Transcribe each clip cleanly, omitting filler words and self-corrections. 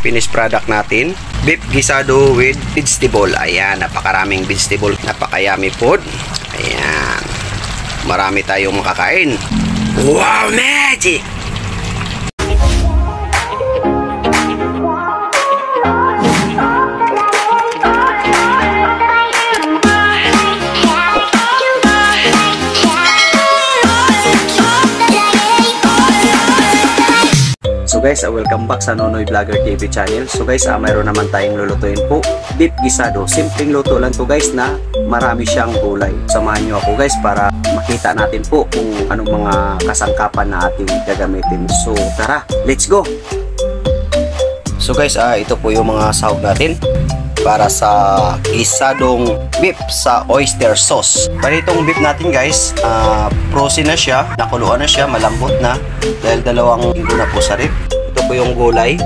Finished product natin, beef gisado with vegetable. Ayan, napakaraming vegetable, napakayami food. Ayan, marami tayong makakain. Wow, magic! So guys, welcome back sa Nonoy Vlogger TV channel. So guys, mayroon naman tayong lulutuin po, beef gisado. Simpleng luto lang to guys na marami siyang gulay. Samahan nyo ako guys para makita natin po kung anong mga kasangkapan na ating gagamitin. So tara, let's go! So guys, ito po yung mga sahog natin para sa gisadong beef sa oyster sauce. Bali itong beef natin guys, frozen na siya, nakuluan na siya, malambot na dahil 2 linggo na po sa rib. Ito po yung gulay,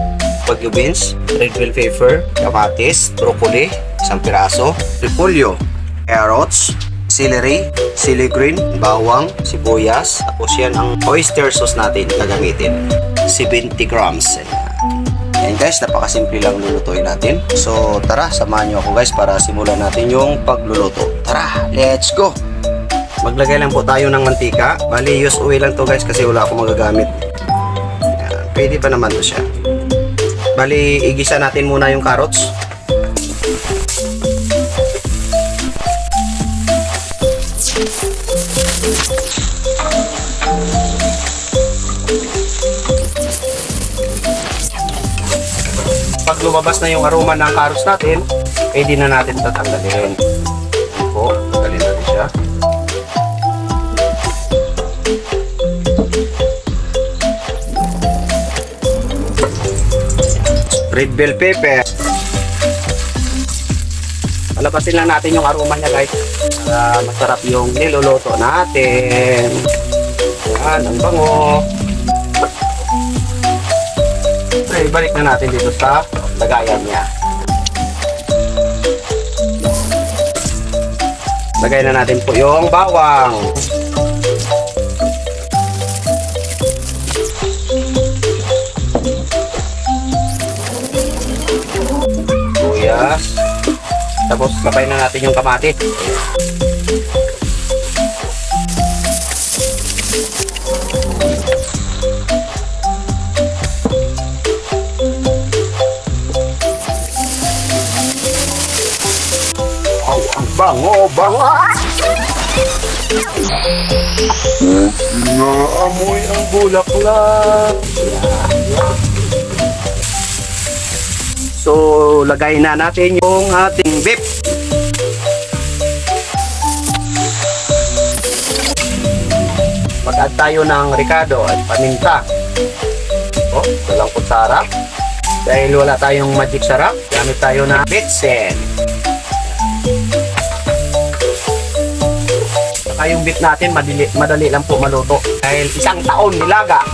bagu beans, red bell pepper, kamatis, broccoli, 1 piraso, repolyo, carrots, celery, chili green, bawang, sibuyas. Tapos yan ang oyster sauce natin gagamitin, 70 grams. Ayan guys, napakasimple lang lulutuin natin. So tara, samahan nyo ako guys para simulan natin yung pagluluto. Tara, let's go! Maglagay lang po tayo ng mantika. Bali, use oil lang to guys kasi wala akong magagamit. Ayan, pwede pa naman to siya. Bali, igisa natin muna yung carrots. Pag lumabas na yung aroma ng carrots natin, pwede na natin tatanggalin. Ayan po, tanggalin natin siya. Red bell pepper. Palabasin lang natin yung aroma niya guys para masarap yung niluluto natin. Ayan, ang bango. Ibalik na natin dito sa lagayan niya. Lagay na natin po yung bawang. Sibuyas. Tapos sabay na natin yung kamatis. Bango, bango! Naamoy ang bulaklak. So, lagay na natin yung ating beef. Mag-add tayo ng ricado at paminta. O, walang kutsara. Dahil wala tayong magic sarap, gamit tayo na bitsen. Yung beef natin madali lang po maluto dahil 1 taon nilaga.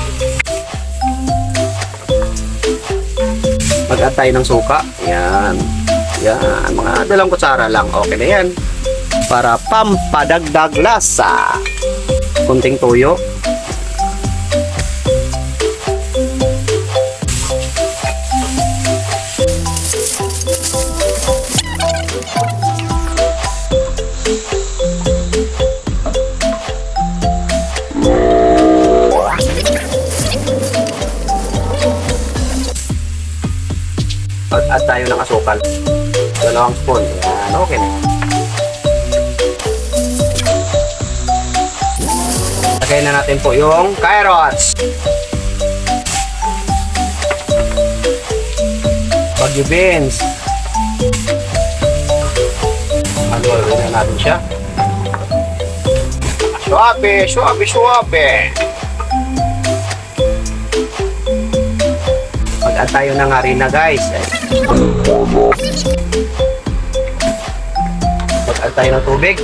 Mag-add tayo ng suka. Yan, yan, mga 2 kutsara lang, okay na yan para pampadagdag lasa. Kunting toyo. At tayo ng asukal, 2 spoon. Yan, okay na. Lagay na natin po yung carrots, bagu beans. Haluin na natin siya. Suabe, suabe, suabe. Mag-add tayo ng harina guys. Mag-add tayo ng tubig.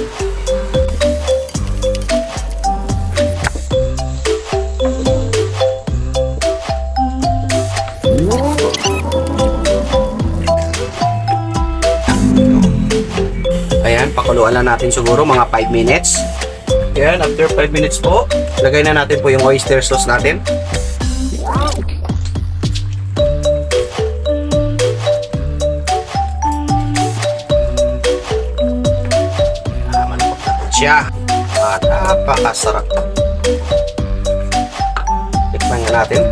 Ayan, pakuluan lang natin siguro mga 5 minutes. Ayan, after 5 minutes po, lagay na natin po yung oyster sauce natin. siya. Napakasarap. Tikman nga natin.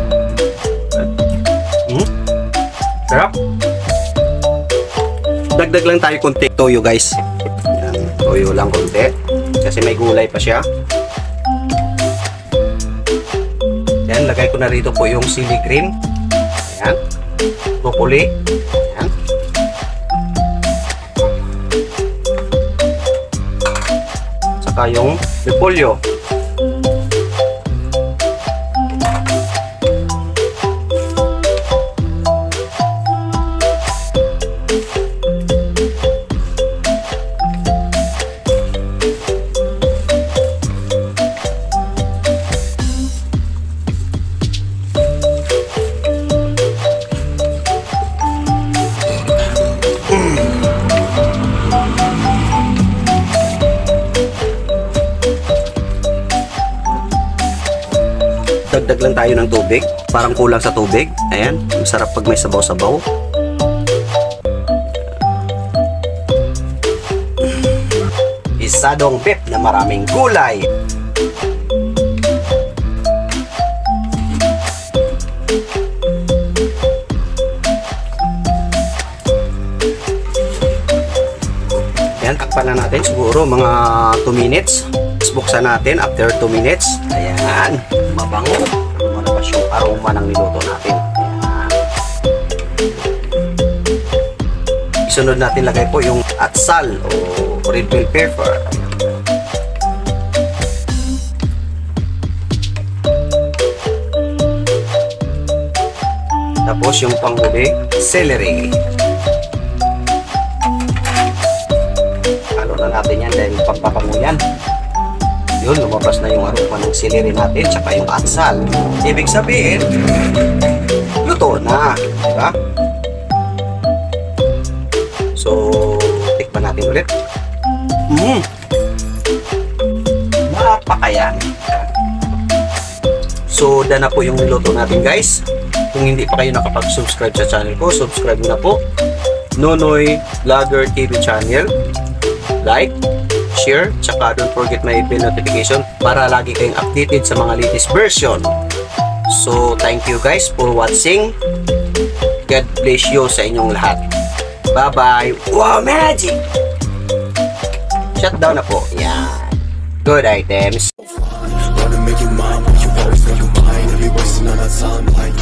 Sarap. Dagdag lang tayo konti toyo guys. Yan, toyo lang konti. Kasi may gulay pa siya. Yan, lagay ko na rito po yung chili cream. Yan. Broccoli. Yan. Saka yung repolyo. Dagdag lang tayo ng tubig. Parang kulang sa tubig. Ayan. Masarap pag may sabaw-sabaw. Gisadong beef na maraming gulay. Ayan. Takpan na natin siguro mga 2 minutes. Buksan natin after 2 minutes. Ayan. Mabango. Malabas yung aroma ng niluto natin. Ayan. Isunod natin lagay po yung atsal o red bell pepper. Tapos yung panghuli, celery. Halo na natin yan dahil pagpapango yan. Yun, lumabas na yung aroma ng celery natin tsaka yung atsal. Ibig sabihin, luto na, di ba? So, tikman natin ulit. Napakayan. So, na po yung niluto natin guys. Kung hindi pa kayo nakapag-subscribe sa channel ko, subscribe na po. Nonoy Vlogger TV channel. Like, share, tsaka don't forget my bell notification para lagi kayong updated sa mga latest version. So, thank you guys for watching. God bless you sa inyong lahat. Bye-bye. Wow, magic! Shutdown na po. Yan. Good items. Wanna make you mine, but you always make you mine. And be wasting all that time like